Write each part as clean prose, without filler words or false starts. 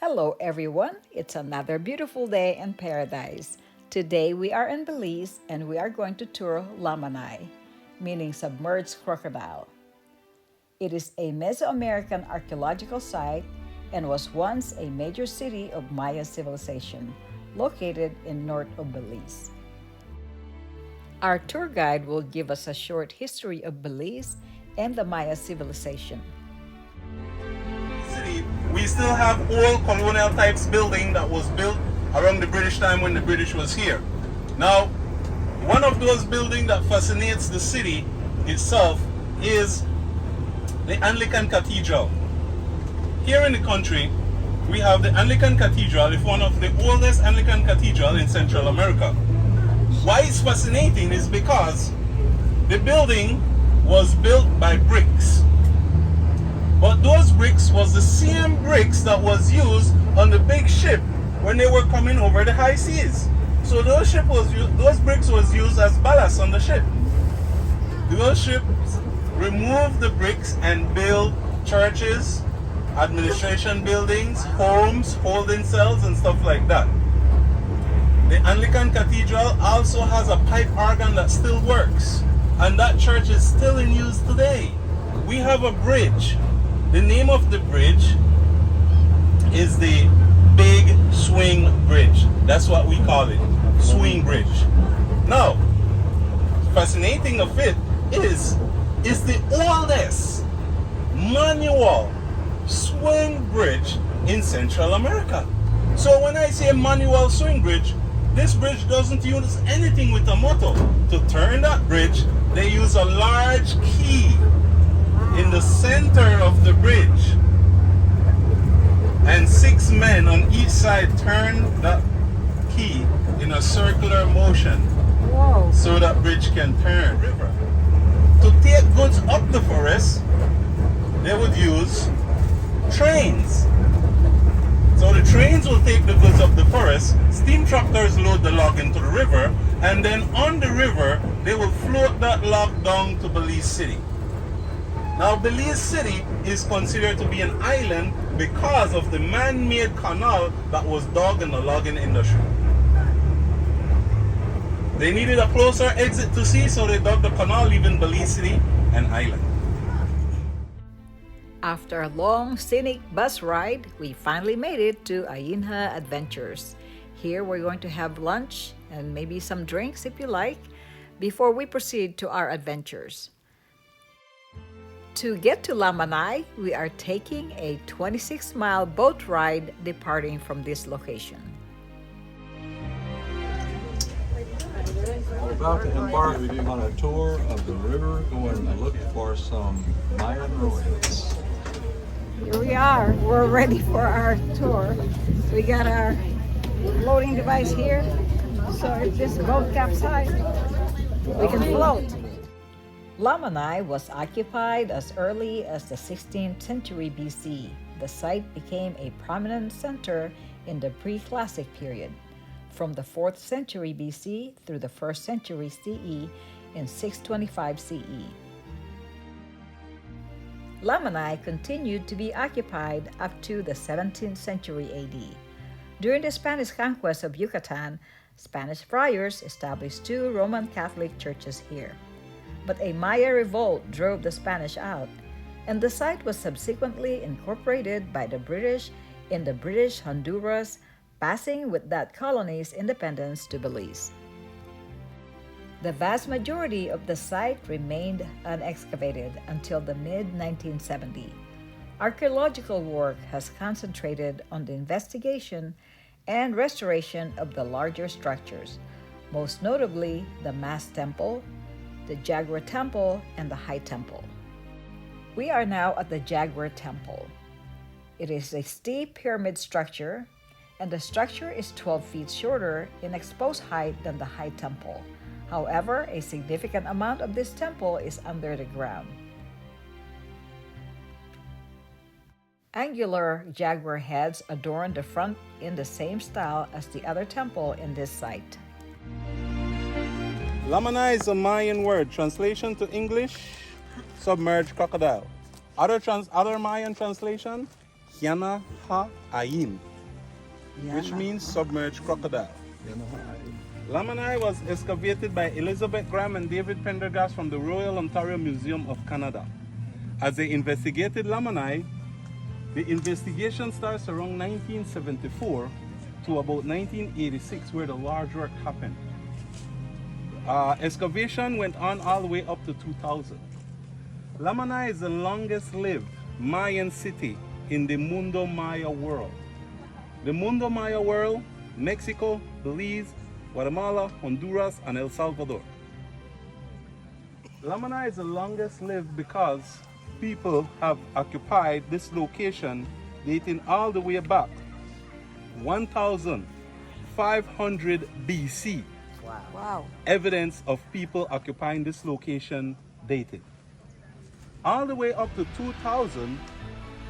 Hello, everyone. It's another beautiful day in paradise. Today we are in Belize and we are going to tour Lamanai, meaning Submerged Crocodile. It is a Mesoamerican archaeological site and was once a major city of Maya civilization, located in north of Belize. Our tour guide will give us a short history of Belize and the Maya civilization. City, we still have old colonial types building that was built around the British time when the British was here. Now, one of those buildings that fascinates the city itself is the Anglican Cathedral. Here in the country, we have the Anglican Cathedral. It's one of the oldest Anglican cathedral in Central America. Why it's fascinating is because the building was built by bricks. But those bricks was the same bricks that was used on the big ship when they were coming over the high seas. So those bricks was used as ballast on the ship. Those ships removed the bricks and built churches, administration buildings, homes, holding cells, and stuff like that. The Anglican Cathedral also has a pipe organ that still works, and that church is still in use today. We have a bridge. The name of the bridge is the Big Swing Bridge. That's what we call it, Swing Bridge. Now, fascinating of it is the oldest manual swing bridge in Central America. So when I say manual swing bridge, this bridge doesn't use anything with a motor. To turn that bridge, they use a large key in the center of the bridge, and 6 men on each side turn that key in a circular motion. Whoa. So that bridge can turn. River. To take goods up the forest, they would use trains. So the trains will take the goods up the forest, steam tractors load the log into the river, and then on the river, they will float that log down to Belize City. Now, Belize City is considered to be an island because of the man-made canal that was dug in the logging industry. They needed a closer exit to sea, so they dug the canal, leaving Belize City an island. After a long scenic bus ride, we finally made it to Ayinha Adventures. Here we're going to have lunch and maybe some drinks if you like, before we proceed to our adventures. To get to Lamanai, we are taking a 26-mile boat ride departing from this location. We're about to embark on a tour of the river, going to look for some Mayan ruins. Here we are. We're ready for our tour. We got our floating device here, so if this boat capsizes, we can float. Lamanai was occupied as early as the 16th century BC. The site became a prominent center in the pre-classic period, from the 4th century BC through the 1st century CE in 625 CE. Lamanai continued to be occupied up to the 17th century AD. During the Spanish conquest of Yucatan, Spanish friars established 2 Roman Catholic churches here. But a Maya revolt drove the Spanish out, and the site was subsequently incorporated by the British in the British Honduras, passing with that colony's independence to Belize. The vast majority of the site remained unexcavated until the mid-1970s. Archaeological work has concentrated on the investigation and restoration of the larger structures, most notably the Mass Temple, the Jaguar Temple, and the High Temple. We are now at the Jaguar Temple. It is a steep pyramid structure, and the structure is 12 feet shorter in exposed height than the High Temple. However, a significant amount of this temple is under the ground. Angular jaguar heads adorn the front in the same style as the other temple in this site. Lamanai is a Mayan word. Translation to English, submerged crocodile. Other Mayan translation, Hiana ha Ayin. which means submerged crocodile. Lamanai was excavated by Elizabeth Graham and David Pendergast from the Royal Ontario Museum of Canada. As they investigated Lamanai, the investigation starts around 1974 to about 1986, where the large work happened. Excavation went on all the way up to 2000. Lamanai is the longest lived Mayan city in the Mundo Maya world. The Mundo Maya world: Mexico, Belize, Guatemala, Honduras, and El Salvador. Lamanai is the longest lived because people have occupied this location dating all the way back 1500 BC. Wow. Evidence of people occupying this location dated. All the way up to 2000,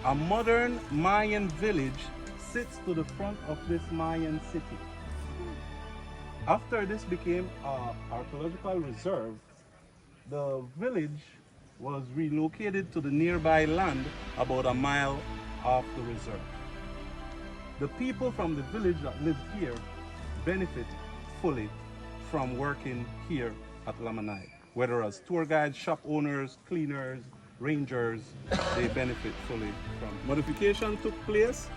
a modern Mayan village sits to the front of this Mayan city. After this became an archaeological reserve, the village was relocated to the nearby land about a mile off the reserve. The people from the village that live here benefit fully from working here at Lamanai. Whether as tour guides, shop owners, cleaners, rangers, they benefit fully from. Modification took place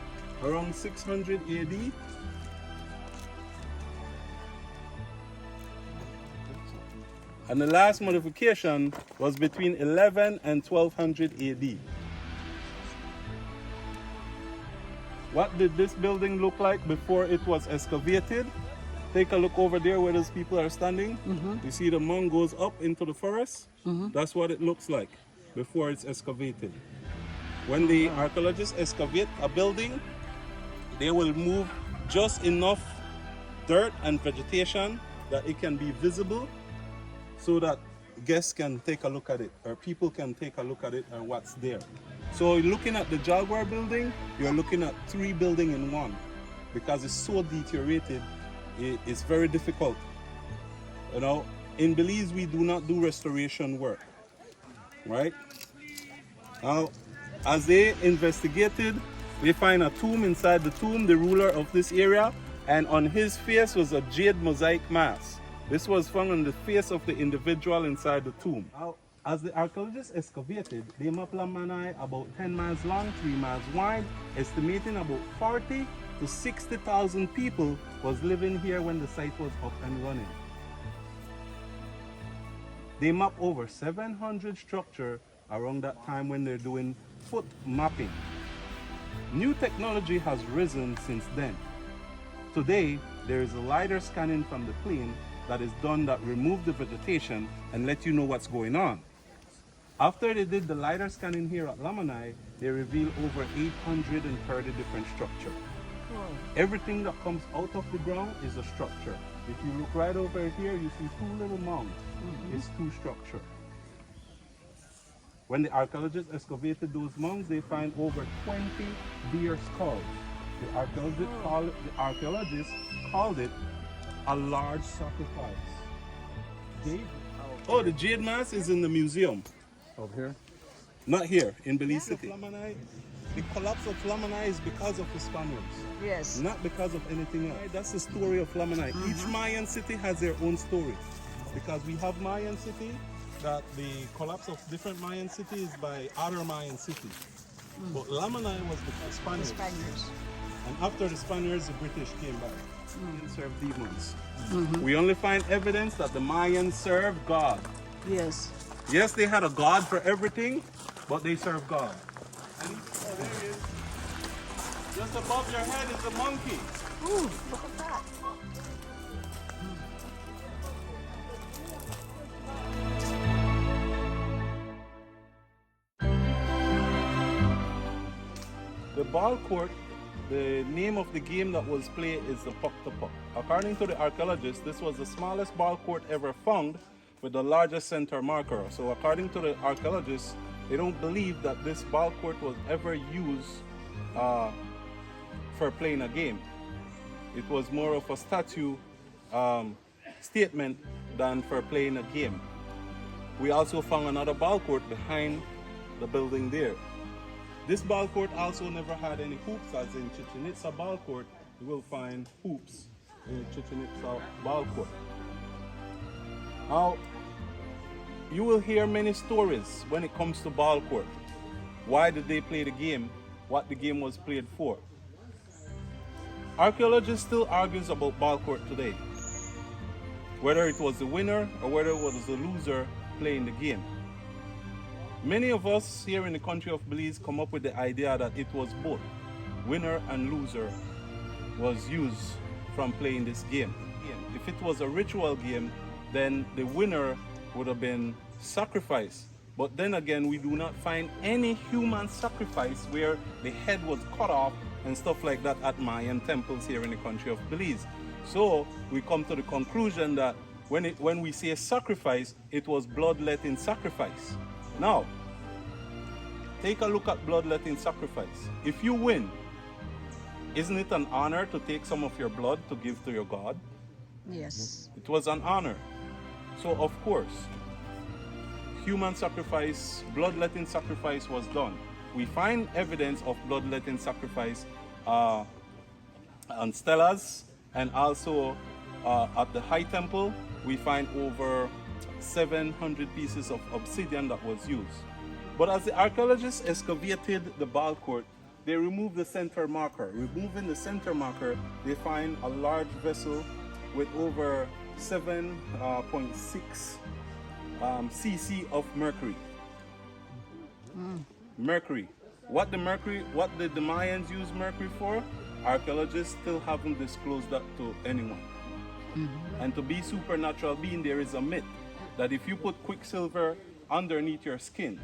around 600 AD. And the last modification was between 11 and 1200 AD. What did this building look like before it was excavated? Take a look over there where those people are standing. You see the mound goes up into the forest? That's what it looks like before it's excavated. When the archaeologists excavate a building, they will move just enough dirt and vegetation that it can be visible, so that guests can take a look at it, or people can take a look at it and what's there. So looking at the Jaguar building, you're looking at 3 buildings in one, because it's so deteriorated, it's very difficult. You know, in Belize, we do not do restoration work, right? Now, as they investigated, they find a tomb. Inside the tomb, the ruler of this area, and on his face was a jade mosaic mask. This was found on the face of the individual inside the tomb. Now, as the archaeologists excavated, they mapped Lamanai about 10 miles long, 3 miles wide, estimating about 40 to 60,000 people was living here when the site was up and running. They mapped over 700 structures around that time when they're doing foot mapping. New technology has risen since then. Today, there is a LiDAR scanning from the plane that is done that remove the vegetation and let you know what's going on. After they did the LiDAR scanning here at Lamanai, they revealed over 830 different structures. Everything that comes out of the ground is a structure. If you look right over here, you see 2 little mounds. It's 2 structures. When the archaeologists excavated those mounds, they find over 20 deer skulls. The archaeologists called it a large sacrifice. Oh, the jade mask is in the museum. Over here? Not here, in Belize City. The collapse of Lamanai is because of the Spaniards. Yes. Not because of anything else. That's the story of Lamanai. Each Mayan city has their own story. Because we have Mayan city, that the collapse of different Mayan cities by other Mayan cities. But Lamanai was the Spaniards. And after the Spaniards, the British came back and served demons. We only find evidence that the Mayans served God. Yes. Yes, they had a God for everything, but they served God. And oh, there he is. Just above your head is a monkey. Ooh, look at that. The ball court, the name of the game that was played is the puck to puck. According to the archaeologists, this was the smallest ball court ever found with the largest center marker. So according to the archaeologists, they don't believe that this ball court was ever used for playing a game. It was more of a statue statement than for playing a game. We also found another ball court behind the building there. This ball court also never had any hoops, as in Chichen Itza ball court. you will find hoops in the Chichen Itza ball court. Now, you will hear many stories when it comes to ball court. Why did they play the game? What the game was played for? Archaeologists still argues about ball court today, whether it was the winner or whether it was the loser playing the game. Many of us here in the country of Belize come up with the idea that it was both. Winner and loser was used from playing this game. If it was a ritual game, then the winner would have been sacrificed. But then again, we do not find any human sacrifice where the head was cut off and stuff like that at Mayan temples here in the country of Belize. So we come to the conclusion that when we say sacrifice, it was bloodletting sacrifice. Now, take a look at bloodletting sacrifice. If you win, isn't it an honor to take some of your blood to give to your God? Yes. It was an honor. So of course, human sacrifice, bloodletting sacrifice was done. We find evidence of bloodletting sacrifice on stelas, and also at the High Temple, we find over 700 pieces of obsidian that was used. But as the archaeologists excavated the ball court, they removed the center marker. Removing the center marker, they find a large vessel with over 7.6 cc of mercury. Mercury. What did the Mayans use mercury for? Archaeologists still haven't disclosed that to anyone. And to be supernatural being, there is a myth that if you put quicksilver underneath your skin,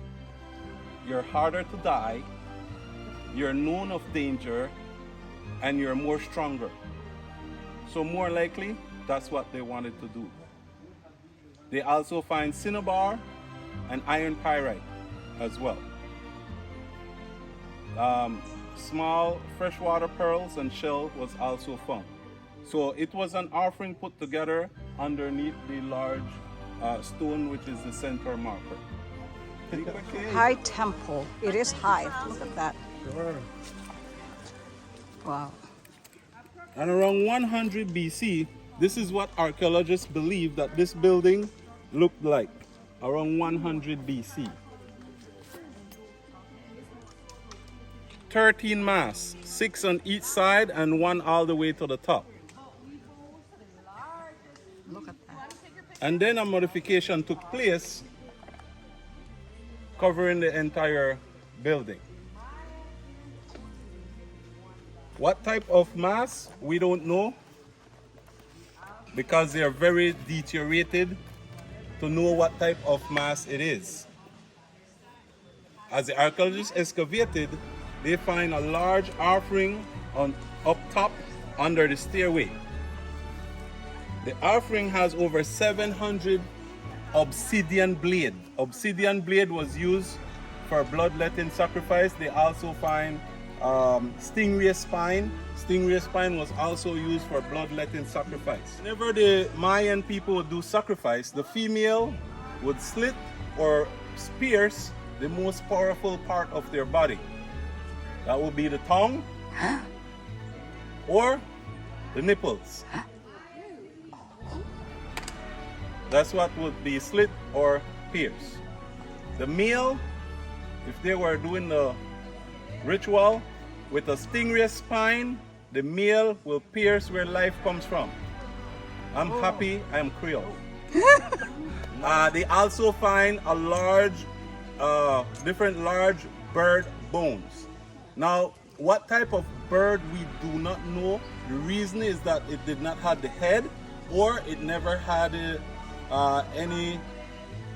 you're harder to die, you're known of danger, and you're more stronger. So more likely, that's what they wanted to do. They also find cinnabar and iron pyrite as well. Small freshwater pearls and shell was also found. So it was an offering put together underneath the large stone, which is the center marker. High temple. It is high. Look at that. Sure. Wow. And around 100 BC, this is what archaeologists believe that this building looked like. Around 100 BC. 13 masts, 6 on each side and 1 all the way to the top. Look at that. And then a modification took place covering the entire building. What type of mass, we don't know, because they are very deteriorated to know what type of mass it is. As the archaeologists excavated, they find a large offering up top under the stairway. The offering has over 700 obsidian blade. Obsidian blade was used for bloodletting sacrifice. They also find stingray spine. Stingray spine was also used for bloodletting sacrifice. Whenever the Mayan people would do sacrifice, the female would slit or pierce the most powerful part of their body. That would be the tongue or the nipples. That's what would be slit or pierce. The male, if they were doing the ritual with a stingray spine, the male will pierce where life comes from. I'm happy I'm Creole. They also find a different large bird bones. Now, what type of bird we do not know. The reason is that it did not have the head, or it never had any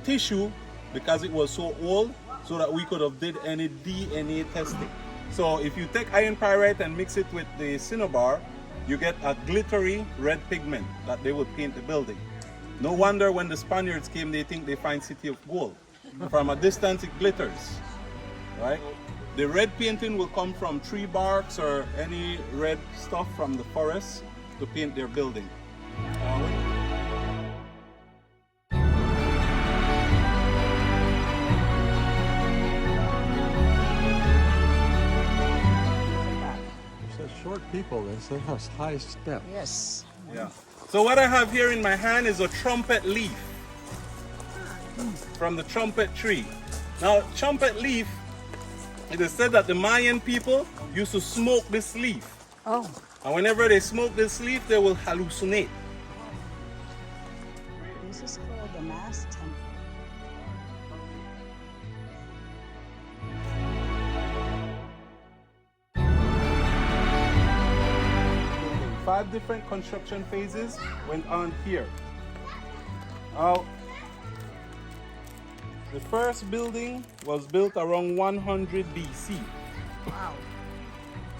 tissue because it was so old, so that we could have did any DNA testing. So if you take iron pyrite and mix it with the cinnabar, you get a glittery red pigment that they would paint the building. No wonder when the Spaniards came, they think they find city of gold. From a distance, it glitters, right? The red painting will come from tree barks or any red stuff from the forest to paint their building. It says short people. They have high steps. Yes. Yeah. So what I have here in my hand is a trumpet leaf from the trumpet tree. Now, trumpet leaf, it is said that the Mayan people used to smoke this leaf. Oh. And whenever they smoke this leaf, they will hallucinate. This is called the Mass Temple. 5 different construction phases went on here. Now, the first building was built around 100 BC. Wow.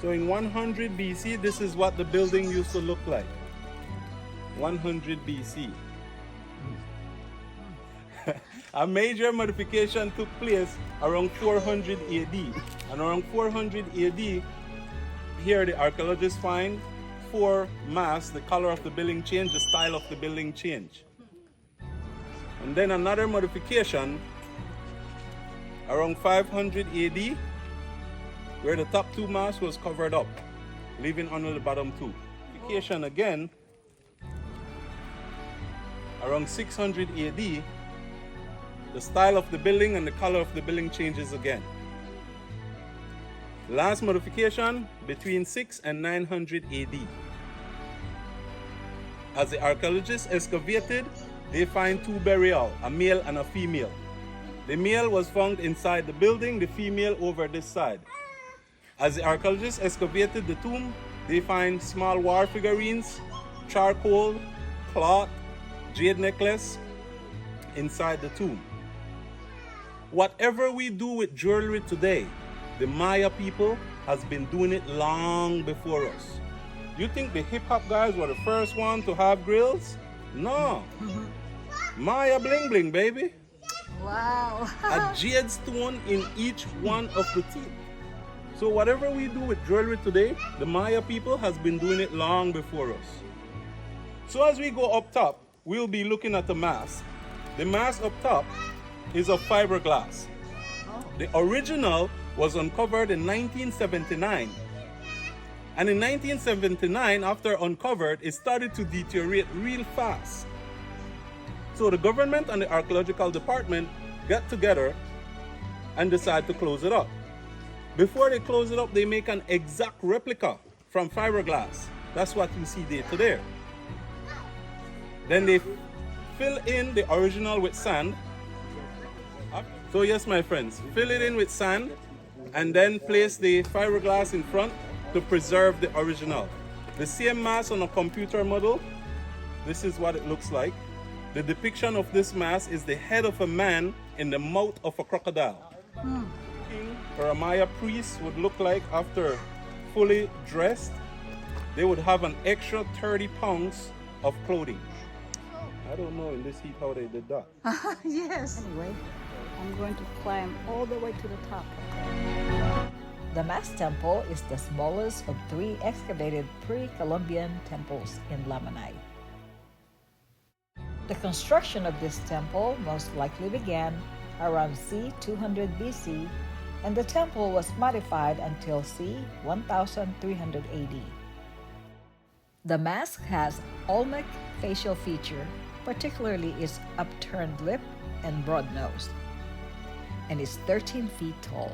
So in 100 BC, this is what the building used to look like. 100 BC. A major modification took place around 400 AD. And around 400 AD, here the archaeologists find 4 masts, the color of the building changed, the style of the building changed. And then another modification around 500 AD, where the top 2 masts was covered up, leaving only the bottom 2. Modification again, around 600 AD, the style of the building and the color of the building changes again. Last modification between 6 and 900 AD. As the archaeologists excavated, they find 2 burials, a male and a female. The male was found inside the building, the female over this side. As the archaeologists excavated the tomb, they find small war figurines, charcoal, cloth, jade necklace inside the tomb. Whatever we do with jewelry today, the Maya people has been doing it long before us. You think the hip-hop guys were the first one to have grills? No. Maya bling bling, baby. Wow. A jade stone in each one of the teeth. So whatever we do with jewelry today, the Maya people has been doing it long before us. So as we go up top, we'll be looking at the mask. The mask up top is of fiberglass. The original was uncovered in 1979. And in 1979, after uncovered, it started to deteriorate real fast. So the government and the archaeological department got together and decided to close it up. Before they close it up, they make an exact replica from fiberglass. That's what you see there. Then they fill in the original with sand. So yes, my friends, fill it in with sand and then place the fiberglass in front to preserve the original. The same mask on a computer model, this is what it looks like. The depiction of this mask is the head of a man in the mouth of a crocodile. King or a Maya priest would look like after fully dressed. They would have an extra 30 pounds of clothing. I don't know in this heat how they did that. Yes. Anyway, I'm going to climb all the way to the top. The Mass Temple is the smallest of 3 excavated pre-Columbian temples in Lamanai. The construction of this temple most likely began around c. 200 BC, and the temple was modified until c. 1300 AD. The mask has Olmec facial feature, particularly its upturned lip and broad nose, and is 13 feet tall.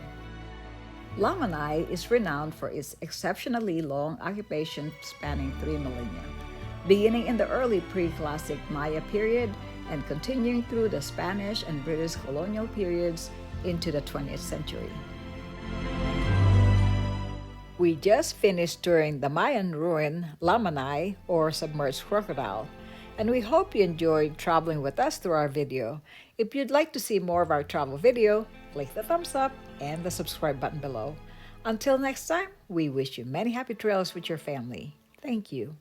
Lamanai is renowned for its exceptionally long occupation spanning 3 millennia, beginning in the early pre-classic Maya period and continuing through the Spanish and British colonial periods into the 20th century. We just finished touring the Mayan ruin Lamanai, or Submerged Crocodile, and we hope you enjoyed traveling with us through our video. If you'd like to see more of our travel video, click the thumbs up and the subscribe button below. Until next time, we wish you many happy trails with your family. Thank you.